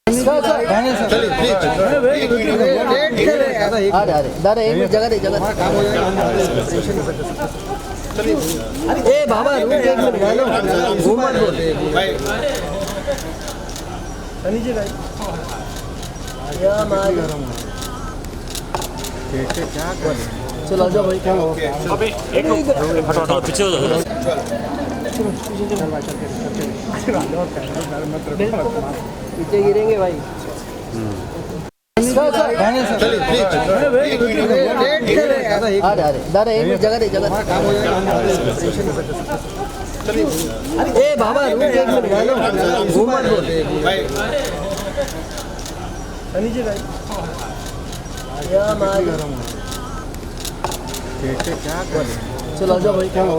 दादा एक मिनट जगह दे जगह ए बाबा रुक एक मिनट हेलो घूम मत बोल भाई सनी जी भाई या मार गरम क्या कर चलो आ जाओ भाई क्या हो अबे एक हटो पीछे हो जाओ पीछे गिरेंगे भाई दादा एक मिनट जगह दे जगह ए बाबा रुक एक मिनट हेलो घूम मत बोल भाई सनी जी भाई या मार गरम क्या कर चलो आ जाओ भाई क्या हो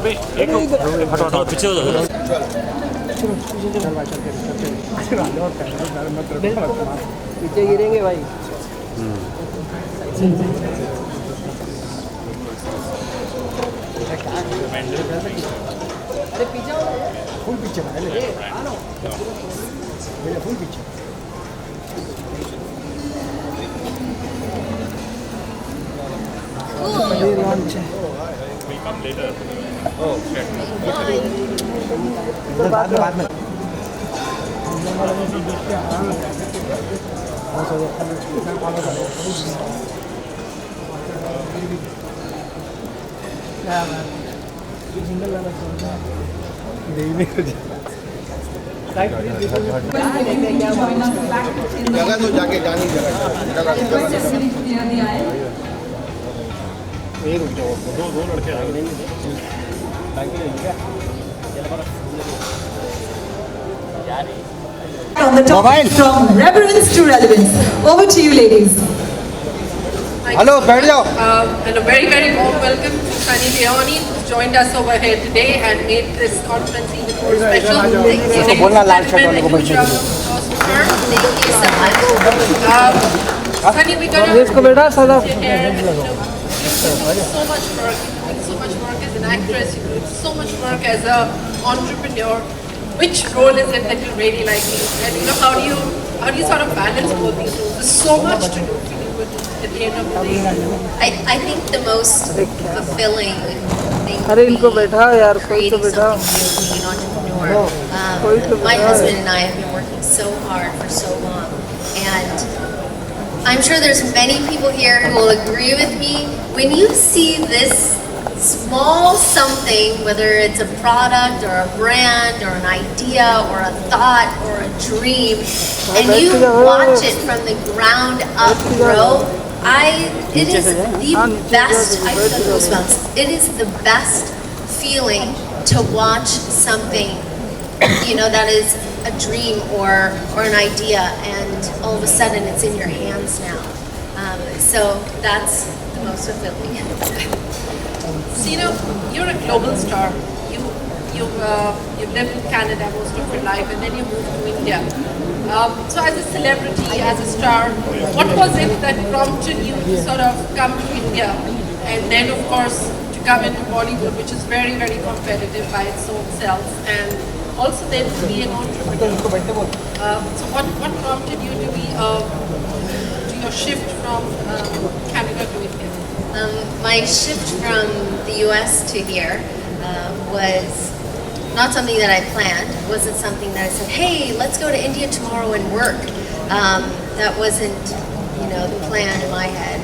अबे एक हटो पीछे हो जाओ पीछे गिरेंगे भाई अरे पीछे फुल पीछे फुल पीछे लॉन्च है बाद में जगह तो जाके जानी जगह दो लड़के आगे on the topic from reverence to relevance. Over to you, ladies. Hello बैठ जाओ And a very, very warm welcome to Sunny Leone, who joined us over here today and made this conference even more special. इसको बोलना लाल shirt वाले को बैठने के लिए Sunny, we got इसको बेटा सादा so much work as an actress, you do so much work as an entrepreneur. Which role is it that you really like? And how do you sort of balance both these roles? There's so much to do for you at the end of the day. I think the most fulfilling thing अरे इनको बैठा यार कोई तो creating बैठा something new, being an entrepreneur. My husband and I have been working so hard for so long, and I'm sure there's many people here who will agree with me. When you see this small something, whether it's a product or a brand or an idea or a thought or a dream, and you watch it from the ground up grow, it is the best, I feel goosebumps. It is the best feeling to watch something, that is a dream or an idea, and all of a sudden it's in your hands now. So that's the most fulfilling. So, you're a global star. You've lived in Canada most of your life, and then you moved to India. So, as a celebrity, as a star, what was it that prompted you to sort of come to India, and then, of course, to come into Bollywood, which is very, very competitive by its own self, and also then to be an entrepreneur? So, what prompted you to your shift from Canada to India? My shift from the US to here was not something that I planned. It wasn't something that I said, hey, let's go to India tomorrow and work. That wasn't, the plan in my head.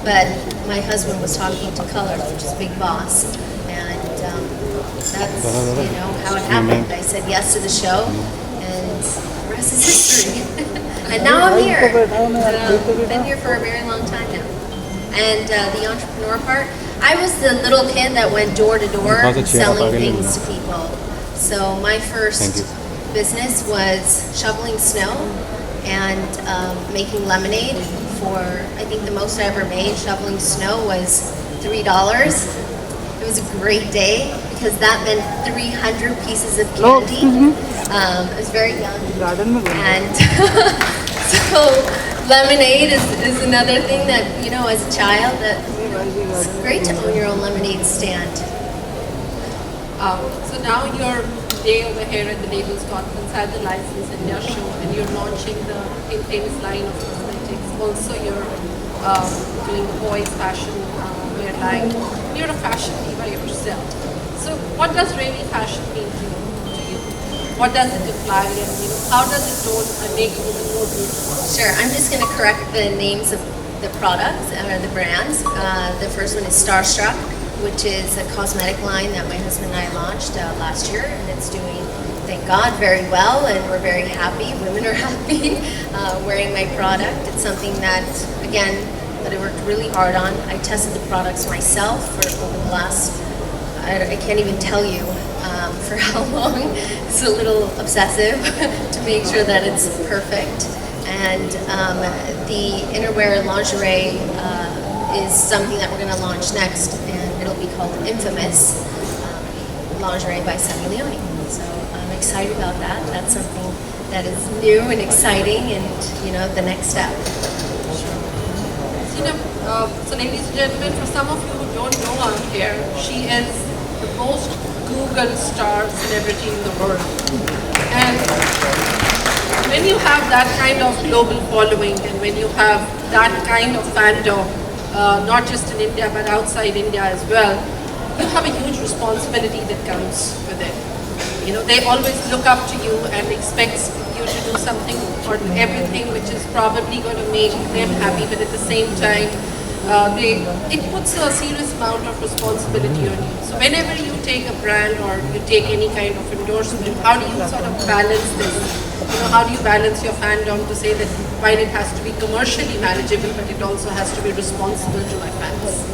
But my husband was talking to Color, which is Big Boss. And that's, how it happened. I said yes to the show, and the rest is history. And now I'm here. Been here for a very long time now. And the entrepreneur part, I was the little kid that went door to door selling things to people. So my first business was shoveling snow and making lemonade for, I think the most I ever made shoveling snow was $3. It was a great day because that meant 300 pieces of candy. I was very young. And so lemonade is another thing that, as a child, that it's great to own your own lemonade stand. So now you're day over here at the Labels Conference at the License India show, and you're launching the famous line of cosmetics. Also, you're doing the boys' fashion wear line. You're a fashion diva yourself. So, what does really fashion mean to you? What does it imply, and how does it make women more beautiful? Sure, I'm just going to correct the names of the products or the brands. The first one is Starstruck, which is a cosmetic line that my husband and I launched last year, and it's doing, thank God, very well, and we're very happy. Women are happy wearing my product. It's something that, again, that I worked really hard on. I tested the products myself for over the last, I can't even tell you for how long. It's a little obsessive to make sure that it's perfect. And the innerwear lingerie is something that we're going to launch next, and it'll be called Infamous Lingerie by Leone. So I'm excited about that. That's something that is new and exciting, and the next step. So ladies and gentlemen, for some of you who don't know her here, she is the most Google star celebrity in the world. And when you have that kind of global following, and when you have that kind of fandom, not just in India but outside India as well, you have a huge responsibility that comes with it. They always look up to you and expect you to do something or everything which is probably going to make them happy, but at the same time, it puts a serious amount of responsibility on you. So whenever you take a brand or you take any kind of endorsement, how do you sort of balance this? How do you balance your fandom to say that while it has to be commercially manageable, but it also has to be responsible to my fans?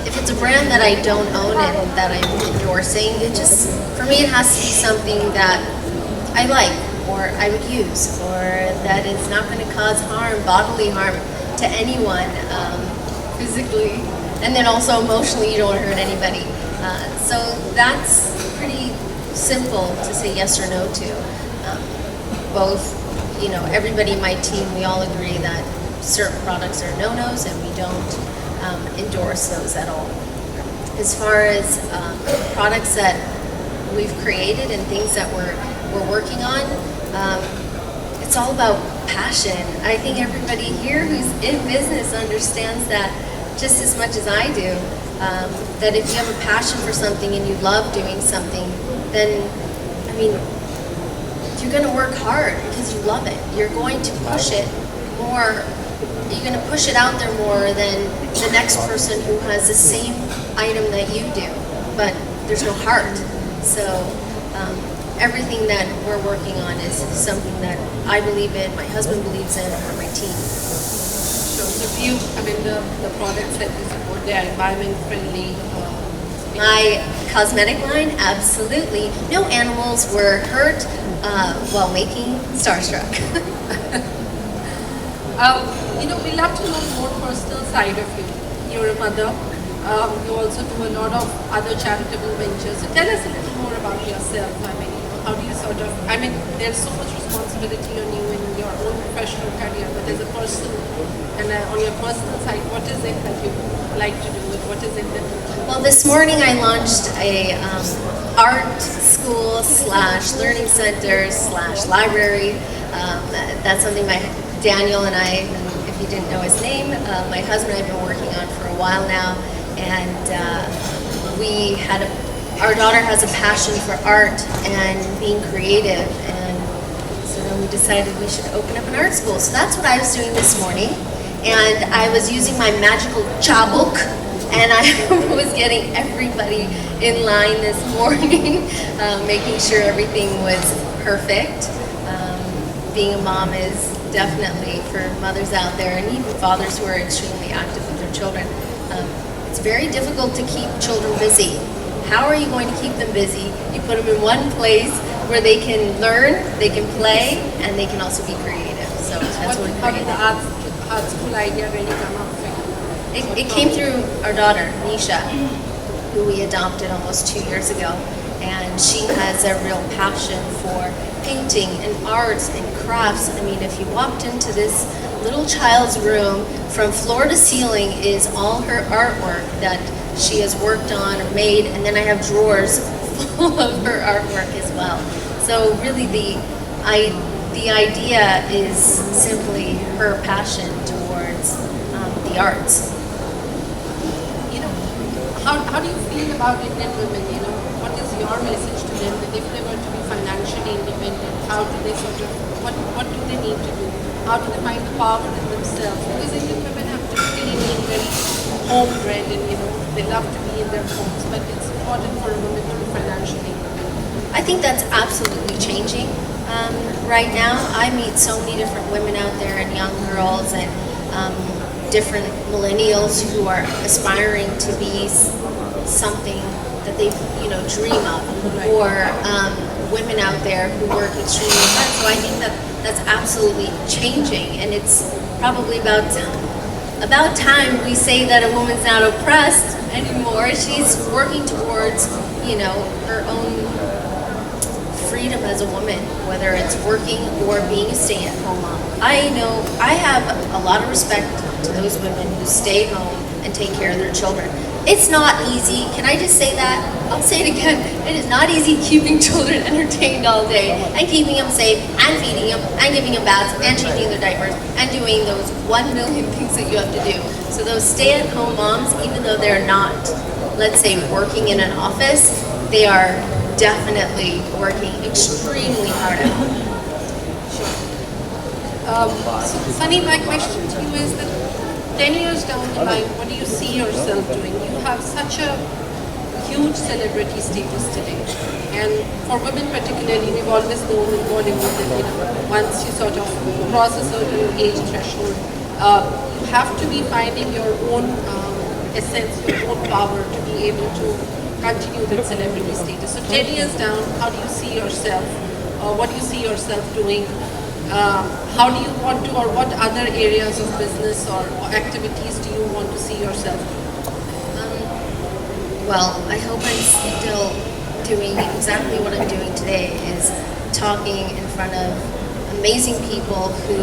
If it's a brand that I don't own and that I'm endorsing, for me it has to be something that I like, or I would use, or that is not going to cause bodily harm to anyone, physically, and then also emotionally you don't want to hurt anybody. So that's pretty simple to say yes or no to. Both, everybody in my team, we all agree that certain products are no-nos and we don't endorse those at all. As far as products that we've created and things that we're working on, it's all about passion. I think everybody here who's in business understands that just as much as I do, that if you have a passion for something and you love doing something, then, you're going to work hard because you love it. You're going to push it more. You're going to push it out there more than the next person who has the same item that you do, but there's no heart. So everything that we're working on is something that I believe in, my husband believes in, or my team. So the products that you support, they are environment friendly. My cosmetic line, absolutely. No animals were hurt while making Starstruck. We love to know more personal side of you. You're a mother. You also do a lot of other charitable ventures. So tell us a little more about yourself. How do you there's so much responsibility on you in your own professional career, but as a person and on your personal side, what is it that you like to do? What is it that Well, this morning I launched a art school / learning center / library. That's something Daniel and I, if you didn't know his name, my husband and I have been working on for a while now, and our daughter has a passion for art and being creative, and so then we decided we should open up an art school. So that's what I was doing this morning, and I was using my magical chabuk, and I was getting everybody in line this morning, making sure everything was perfect. Being a mom is definitely, for mothers out there, and even fathers who are extremely active with their children, it's very difficult to keep children busy. How are you going to keep them busy? You put them in one place where they can learn, they can play, and they can also be creative. So that's what how did the art school idea really come up for you? It came through our daughter, Nisha, who we adopted almost 2 years ago. And she has a real passion for painting and arts and crafts. If you walked into this little child's room, from floor to ceiling is all her artwork that she has worked on or made, and then I have drawers full of her artwork as well. So really the idea is simply her passion towards the arts. You know, how do you feel about Indian women? You know, what is your message to them that if they were to be financially independent, how do they sort of, what do they need to do? How do they find the power in themselves? Because Indian women have typically been very home-bred and, you know, they love to be in their homes, but it's important for a woman to be financially independent. I think that's absolutely changing right now. I meet so many different women out there and young girls and different millennials who are aspiring to be something that they, you know, dream of, or women out there who work extremely hard. So I think that that's absolutely changing, and it's probably about time we say that a woman's not oppressed anymore. She's working towards, you know, her own freedom as a woman, whether it's working or being a stay-at-home mom. I know I have a lot of respect to those women who stay home and take care of their children. It's not easy. Can I just say that? I'll say it again. It is not easy keeping children entertained all day and keeping them safe and feeding them and giving them baths and changing their diapers and doing those 1 million things that you have to do. So those stay-at-home moms, even though they're not, let's say, working in an office, they are definitely working extremely hard at home. Sunny, my question to you is that 10 years down the line, what do you see yourself doing? You have such a huge celebrity status today. And for women particularly, we've always known in Bollywood that, you know, once you sort of cross a certain age threshold, you have to be finding your own essence, your own power to be able to continue that celebrity status. So 10 years down, how do you see yourself? What do you see yourself doing? How do you want to, or what other areas of business or activities do you want to see yourself doing? Well, I hope I'm still doing exactly what I'm doing today, is talking in front of amazing people who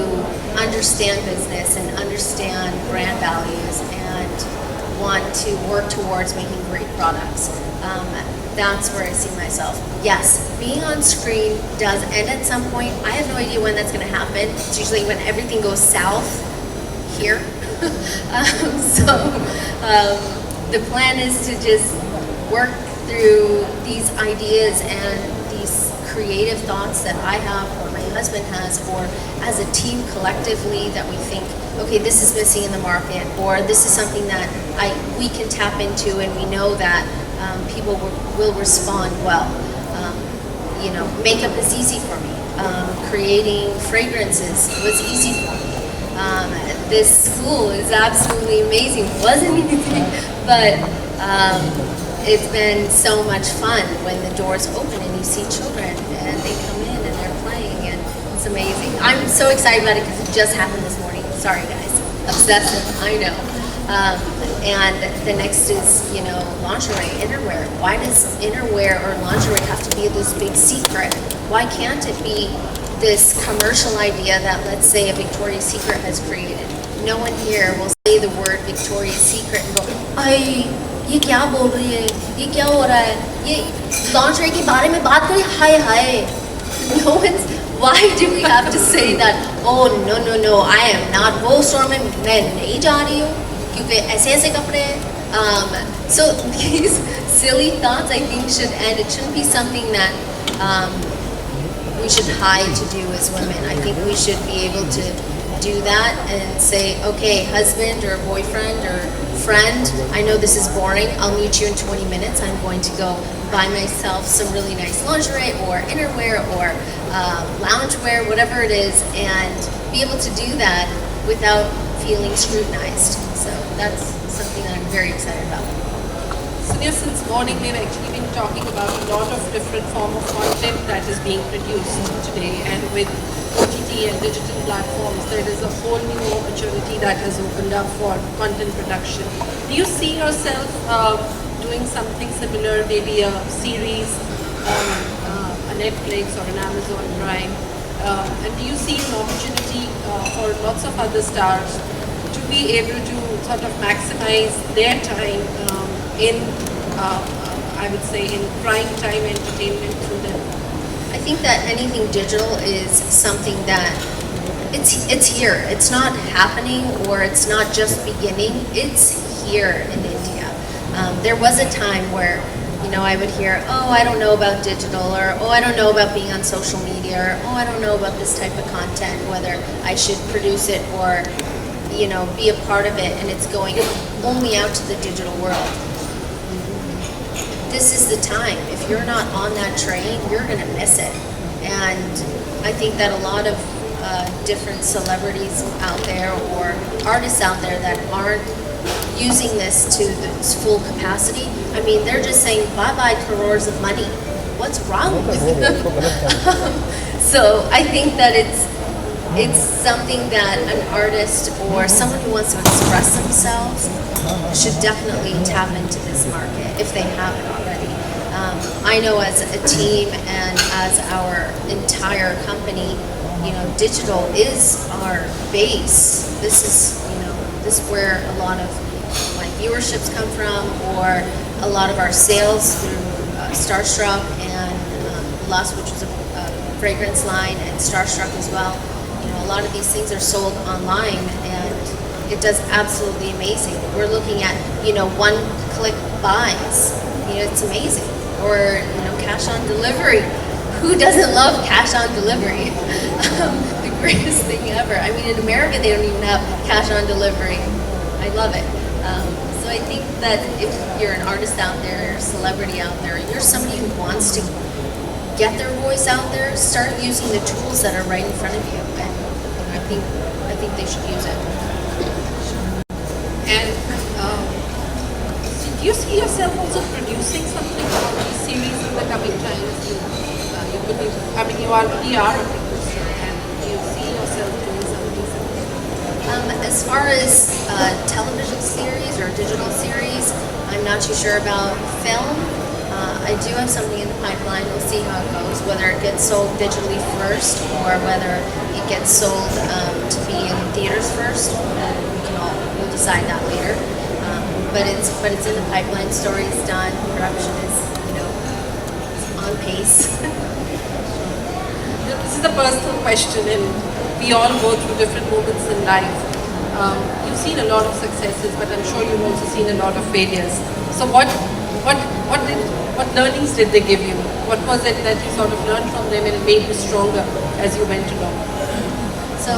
understand business and understand brand values and want to work towards making great products. That's where I see myself. Yes, being on screen does end at some point. I have no idea when that's going to happen. It's usually when everything goes south here. The plan is to just work through these ideas and these creative thoughts that I have, or my husband has, or as a team collectively that we think, okay, this is missing in the market, or this is something that we can tap into, and we know that people will respond well. You know, makeup is easy for me. Creating fragrances was easy for me. This school is absolutely amazing. It wasn't easy, but it's been so much fun when the doors open and you see children and they come in and they're playing, and it's amazing. I'm so excited about it because it just happened this morning. Sorry guys, obsessive, I know. And the next is, you know, lingerie, innerwear. Why does innerwear or lingerie have to be this big secret? Why can't it be this commercial idea that, let's say, a Victoria's Secret has created? No one here will say the word Victoria's Secret and go, "Ay, ये क्या बोल रही है? ये क्या हो रहा है? ये lingerie के बारे में बात करें? हाय हाय." No one's. Why do we have to say that? Oh no, I am not. वो store में मैं नहीं जा रही hूँ क्योंकि ऐसे कपड़े हैं. So these silly thoughts, I think, should end. It shouldn't be something that we should hide to do as women. I think we should be able to do that and say, okay, husband or boyfriend or friend, I know this is boring. I'll meet you in 20 minutes. I'm going to go buy myself some really nice lingerie or innerwear or loungewear, whatever it is, and be able to do that without feeling scrutinized. So that's something that I'm very excited about. Sonia, since morning we've actually been talking about a lot of different form of content that is being produced today, and with OTT and digital platforms, there is a whole new opportunity that has opened up for content production. Do you see yourself doing something similar, maybe a series on a Netflix or an Amazon Prime? And do you see an opportunity for lots of other stars to be able to sort of maximize their time in, I would say, in prime time entertainment through them? I think that anything digital is something that it's here. It's not happening, or it's not just beginning. It's here in India. There was a time where, you know, I would hear, oh, I don't know about digital, or oh, I don't know about being on social media, or oh, I don't know about this type of content, whether I should produce it or, you know, be a part of it, and it's going only out to the digital world. This is the time. If you're not on that train, you're going to miss it. And I think that a lot of different celebrities out there or artists out there that aren't using this to its full capacity, I mean, they're just saying bye-bye crores of money. What's wrong with them? So I think that it's something that an artist or someone who wants to express themselves should definitely tap into this market if they haven't already. I know as a team and as our entire company, you know, digital is our base. This is, you know, this is where a lot of my viewerships come from, or a lot of our sales through Starstruck and Lust, which was a fragrance line, and Starstruck as well. You know, a lot of these things are sold online, and it does absolutely amazing. We're looking at, you know, one-click buys. You know, it's amazing. Or, you know, cash on delivery. Who doesn't love cash on delivery? The greatest thing ever. I mean, in America, they don't even have cash on delivery. I love it. So I think that if you're an artist out there, or a celebrity out there, you're somebody who wants to get their voice out there, start using the tools that are right in front of you. And I think they should use it. And do you see yourself also producing something for these series in the coming times? You could be, I mean, you already are a producer, and do you see yourself doing something similar? As far as television series or digital series, I'm not too sure about film. I do have something in the pipeline. We'll see how it goes, whether it gets sold digitally first or whether it gets sold to be in theaters first. We'll decide that later. But it's in the pipeline. Story is done. Production is, you know, on pace. This is a personal question, and we all go through different moments in life. You've seen a lot of successes, but I'm sure you've also seen a lot of failures. So what learnings did they give you? What was it that you sort of learned from them and it made you stronger as you went along? So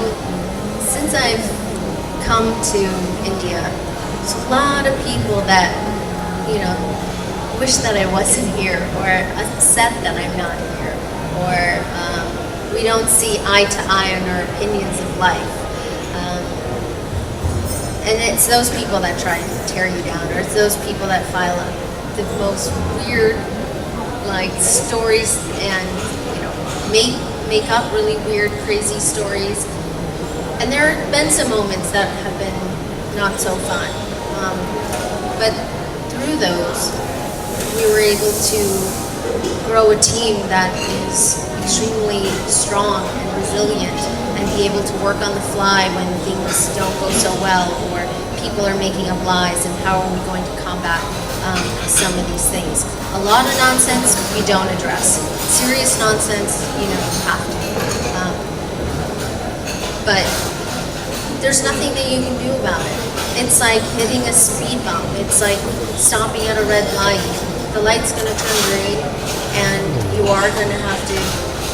since I've come to India, there's a lot of people that, you know, wish that I wasn't here, or upset that I'm not here, or we don't see eye to eye on our opinions of life. And it's those people that try to tear you down, or it's those people that file the most weird, like, stories and, you know, make up really weird, crazy stories. And there have been some moments that have been not so fun. But through those, we were able to grow a team that is extremely strong and resilient, and be able to work on the fly when things don't go so well, or people are making up lies, and how are we going to combat some of these things. A lot of nonsense we don't address. Serious nonsense, you know, you have to. But there's nothing that you can do about it. It's like hitting a speed bump. It's like stopping at a red light. The light's going to turn green, and you are going to have to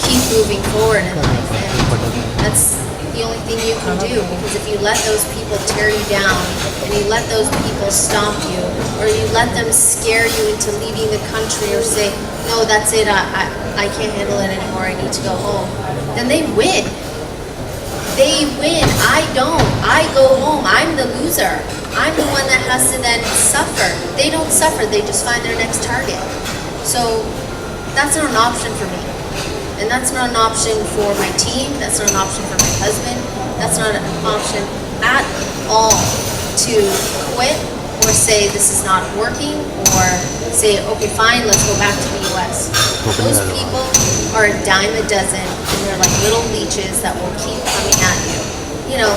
keep moving forward in life. And that's the only thing you can do, because if you let those people tear you down, and you let those people stop you, or you let them scare you into leaving the country, or say, no, that's it, I can't handle it anymore, I need to go home, then they win. They win. I don't. I go home. I'm the loser. I'm the one that has to then suffer. They don't suffer. They just find their next target. So that's not an option for me. And that's not an option for my team. That's not an option for my husband. That's not an option at all to quit or say this is not working, or say, okay, fine, let's go back to the US. Those people are a dime a dozen, and they're like little leeches that will keep coming at you. You know,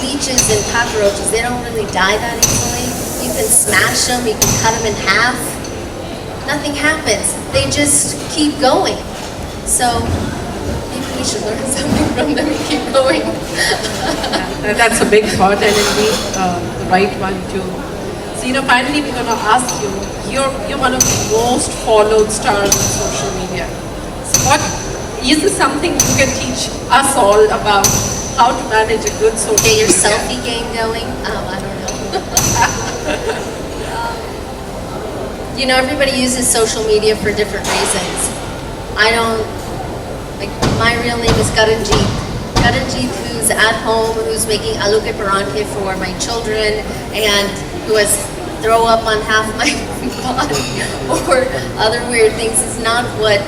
leeches and cockroaches, they don't really die that easily. You can smash them, you can cut them in half. Nothing happens. They just keep going. So maybe we should learn something from them and keep going. And that's a big thought and indeed the right one too. So finally we're going to ask you, you're one of the most followed stars on social media. So what is this something you can teach us all about how to manage a good social Get your media? selfie game going. I don't know. Everybody uses social media for different reasons. I don't, like, my real name is Karanjeet. Karanjeet, who's at home, who's making aloo ke paranthe for my children, and who has throw up on half my body or other weird things is not what,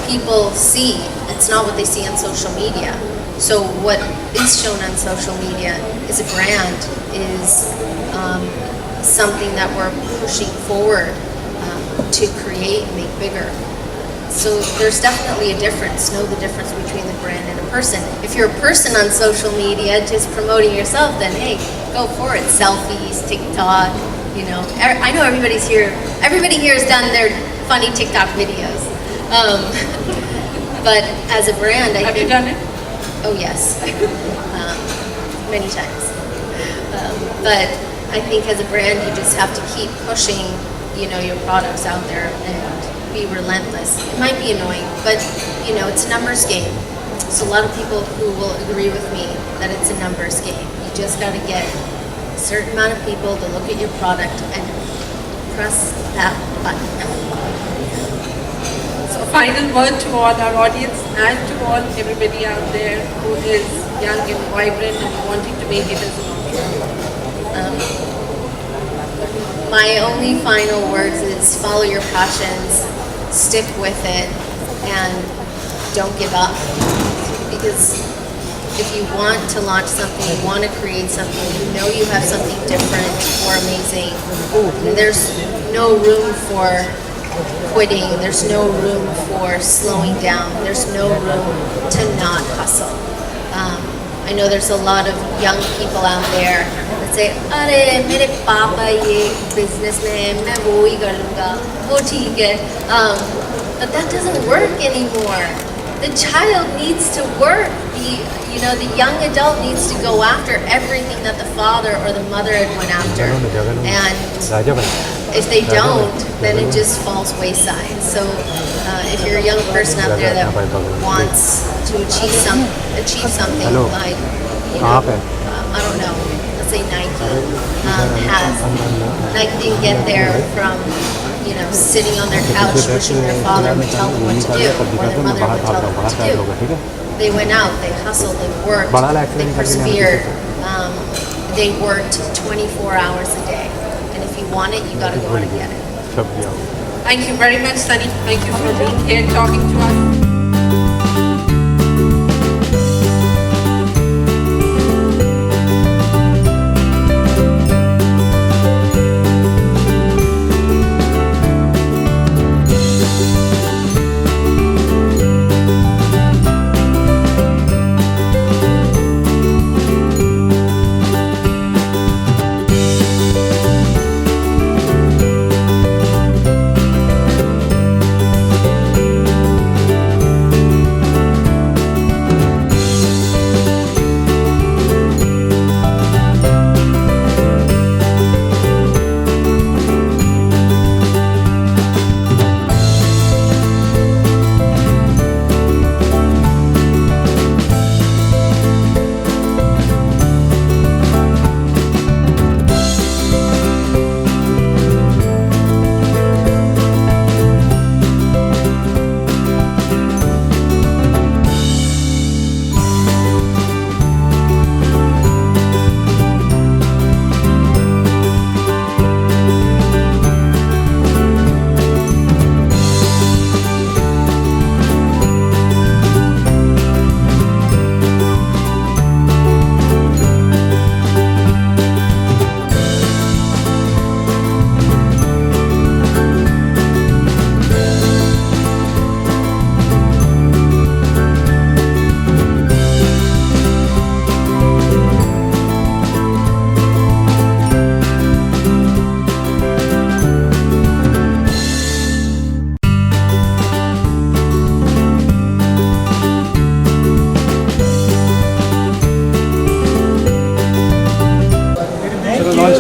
people see. It's not what they see on social media. So what is shown on social media is a brand, is something that we're pushing forward to create and make bigger. So there's definitely a difference. Know the difference between the brand and a person. If you're a person on social media just promoting yourself, then hey, go for it. Selfies, TikTok, I know everybody here has done their funny TikTok videos. But as a brand, I Have think... you done it? Oh yes, many times. But I think as a brand, you just have to keep pushing, your products out there and be relentless. It might be annoying, but it's a numbers game. So a lot of people who will agree with me that it's a numbers game. You just got to get a certain amount of people to look at your product and press that button. So final word to all our audience and to all everybody out there who is young and vibrant and wanting to make it as an entrepreneur. My only final words is follow your passions, stick with it, and don't give up. Because if you want to launch something, you want to create something, you have something different or amazing, there's no room for quitting, there's no room for slowing down, there's no room to not hustle. I know there's a lot of young people out there that say, "Arey, mere papa ye business mein, main wo hi kar lunga, wo theek hai." But that doesn't work anymore. The child needs to work. The young adult needs to go after everything that the father or the mother had went after. And if they don't, then it just falls wayside. So if you're a young person out there that wants to achieve something like, I don't know, let's say Nike Nike didn't get there from, sitting on their couch wishing their father would tell them what to do or their mother would tell them what to do. They went out, they hustled, they worked, they persevered. They worked 24 hours a day. And if you want it, you got to go out and get it. Thank you very much, Sunny. Thank you for being here talking to us.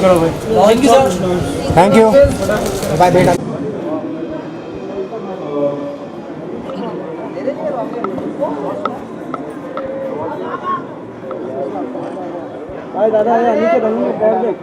Thank you, sir. Thank you bye बेटा Hi, दादा ये नीचे रंग में पैर देख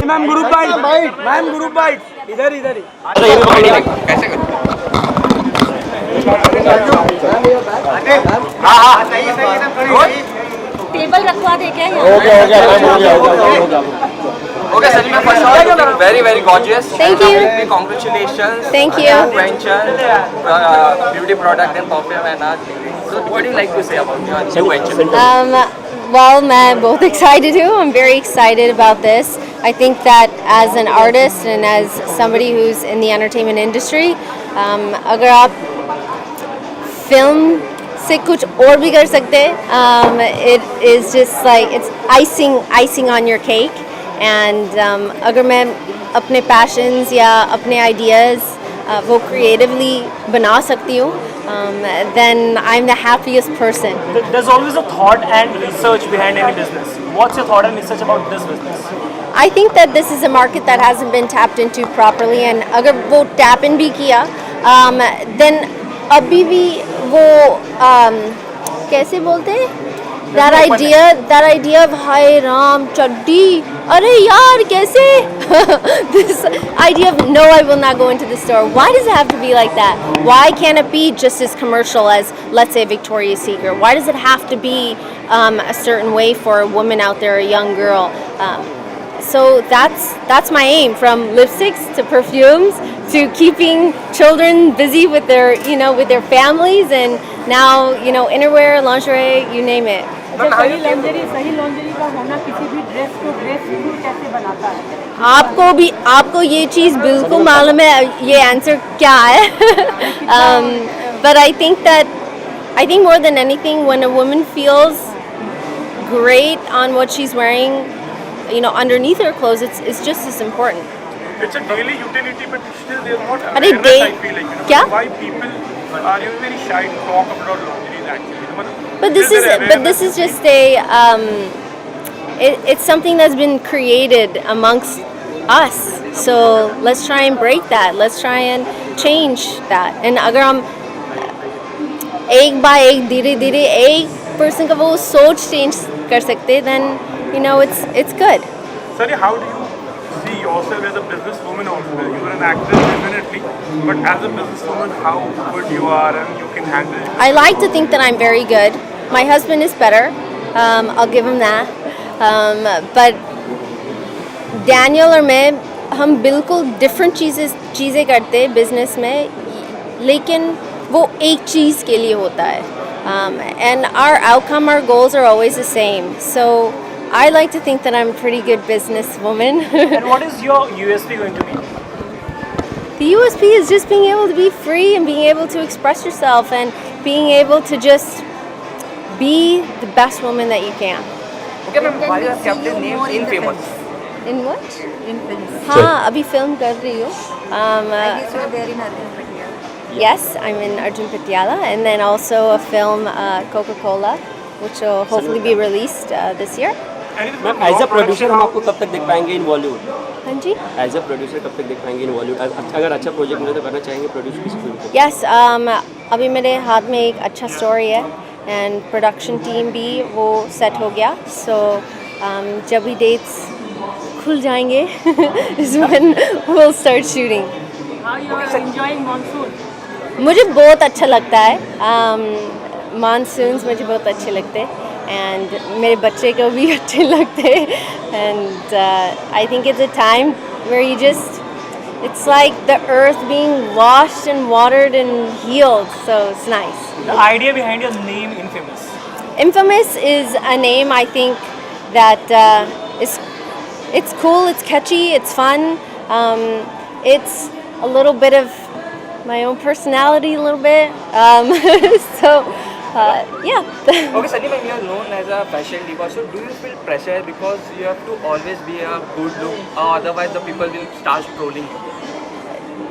ma'am group bite ma'am group bite इधर इधर ही टेबल रखवा दे क्या यहाँ? Okay, Salima, first of all, looking very, very gorgeous. Thank you. Congratulations. Thank you. Venture, beauty product and perfume and all. So, what do you like to say about your new venture? Well, मैं बहुत excited हूँ. I'm very excited about this. I think that as an artist and as somebody who's in the entertainment industry, अगर आप film से कुछ और भी कर सकते, it is just like it's icing on your cake. And अगर मैं अपने passions या अपने ideas वो creatively बना सकती हूँ, then I'm the happiest person. There's always a thought and research behind any business. What's your thought and research about this business? I think that this is a market that hasn't been tapped into properly, and अगर वो tap in भी किया, then अभी भी वो कैसे बोलते हैं? That idea of हाय राम चड्डी, अरे यार कैसे? This idea of no, I will not go into the store. Why does it have to be like that? Why can't it be just as commercial as, let's say, Victoria's Secret? Why does it have to be a certain way for a woman out there, a young girl? So that's my aim, from lipsticks to perfumes to keeping children busy with their families, and now innerwear, lingerie, you name it. सही lingerie का होना किसी भी dress को graceful कैसे बनाता है? आपको ये चीज़ बिल्कुल मालूम है ये आंसर क्या है? But I think more than anything, when a woman feels great on what she's wearing, underneath her clothes, it's just as important. It's a daily utility, but still there's not अरे awareness, I feel like, क्या? why people are very shy to talk about lingerie actually. But this is just it's something that's been created amongst us. So let's try and break that. Let's try and change that. And अगर हम एक by एक धीरे-धीरे एक person का वो सोच change कर सकते, then it's good. Sorry, how do you see yourself as a businesswoman also? You are an actress definitely, but as a businesswoman, how good you are and you can handle it? I like to think that I'm very good. My husband is better. I'll give him that. but Daniel और मैं हम बिल्कुल different चीज़ें करते हैं business में, लेकिन वो एक चीज़ के लिए होता है, and our outcome, our goals are always the same. So I like to think that I'm a pretty good businesswoman. And what is your USP going to be? The USP is just being able to be free and being able to express yourself and being able to just be the best woman that you can. Okay, ma'am, why you have kept the name Infamous? In what? In films. हाँ, अभी film कर रही हूँ. You are there in Arjun Patel. Yes, I'm in Arjun Patyala, and then also a film, Coca-Cola, which will hopefully be released this year. Ma'am as a producer हम आपको कब तक देख पाएंगे इन बॉलीवुड? हाँ जी. एज अ प्रोड्यूसर कब तक देख पाएंगे इन बॉलीवुड? अगर अच्छा प्रोजेक्ट मिले तो करना चाहेंगे प्रोड्यूस किसी फिल्म को? Yes, अभी मेरे हाथ में एक अच्छा स्टोरी है, and प्रोडक्शन टीम भी वो सेट हो गया. So जब भी डेट्स खुल जाएंगे is when we'll start shooting. How you are enjoying monsoon? मुझे बहुत अच्छा लगता है. मानसून्स मुझे बहुत अच्छे लगते हैं, and मेरे बच्चे को भी अच्छे लगते हैं, and I think it's a time where you just, it's like the earth being washed and watered and healed, so it's nice. The idea behind your name, Infamous. Infamous is a name I think that it's cool, it's catchy, it's fun, it's a little bit of my own personality, a little bit, so yeah. Okay, Sunny ma'am, you are known as a fashion diva. So do you feel pressure because you have to always be a good look, or otherwise the people will start trolling you?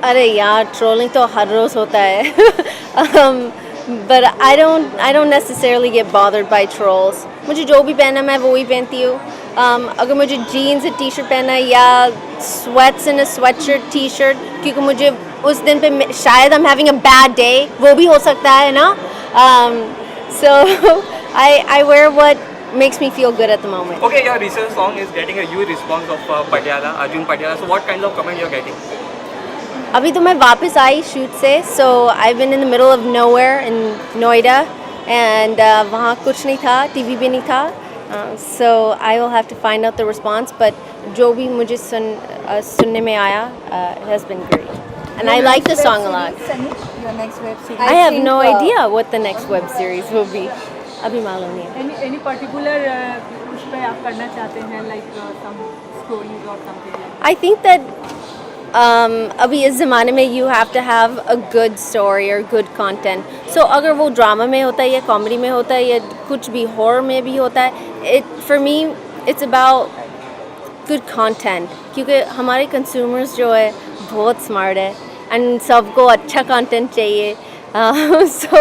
अरे यार, trolling तो हर रोज़ होता है. But I don't necessarily get bothered by trolls. मुझे जो भी पहना मैं वो ही पहनती हूँ. अगर मुझे जीन्स और टी शर्ट पहना है या sweats and sweatshirt T shirt, क्योंकि मुझे उस दिन पे शायद I'm having a bad day, वो भी हो सकता है ना. So I wear what makes me feel good at the moment. Okay, your recent song is getting a huge response of Patyala, Arjun Patyala. So what kind of comment you are getting? अभी तो मैं वापस I shoot से, so I've been in the middle of nowhere in Noida, and वहाँ कुछ नहीं था, TV भी नहीं था, so I will have to find out the response. But जो भी मुझे सुनने में आया has been great, and I like the song a lot. Your next web series. I have no idea what the next web series will be. अभी मालूम नहीं है. Any particular उस पे आप करना चाहते हैं, like some stories or something like that? I think that अभी इस ज़माने में you have to have a good story or good content. So अगर वो ड्रामा में होता है या कॉमेडी में होता है या कुछ भी हॉरर में भी होता है, for me it's about good content, क्योंकि हमारे consumers जो है बहुत smart है and सबको अच्छा content चाहिए. So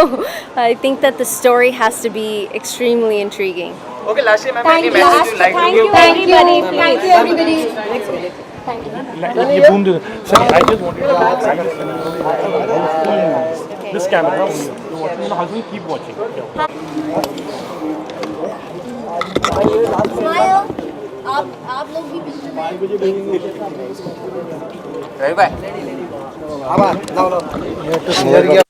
I think that the story has to be extremely intriguing. Okay, lastly, ma'am, any message you like to give? Thank you everybody. ये boom दे दो. Sorry, I just wanted to ask this camera only. You're watching the husband, keep watching. Smile. आप लोग भी picture में. Right, bye. You have to share your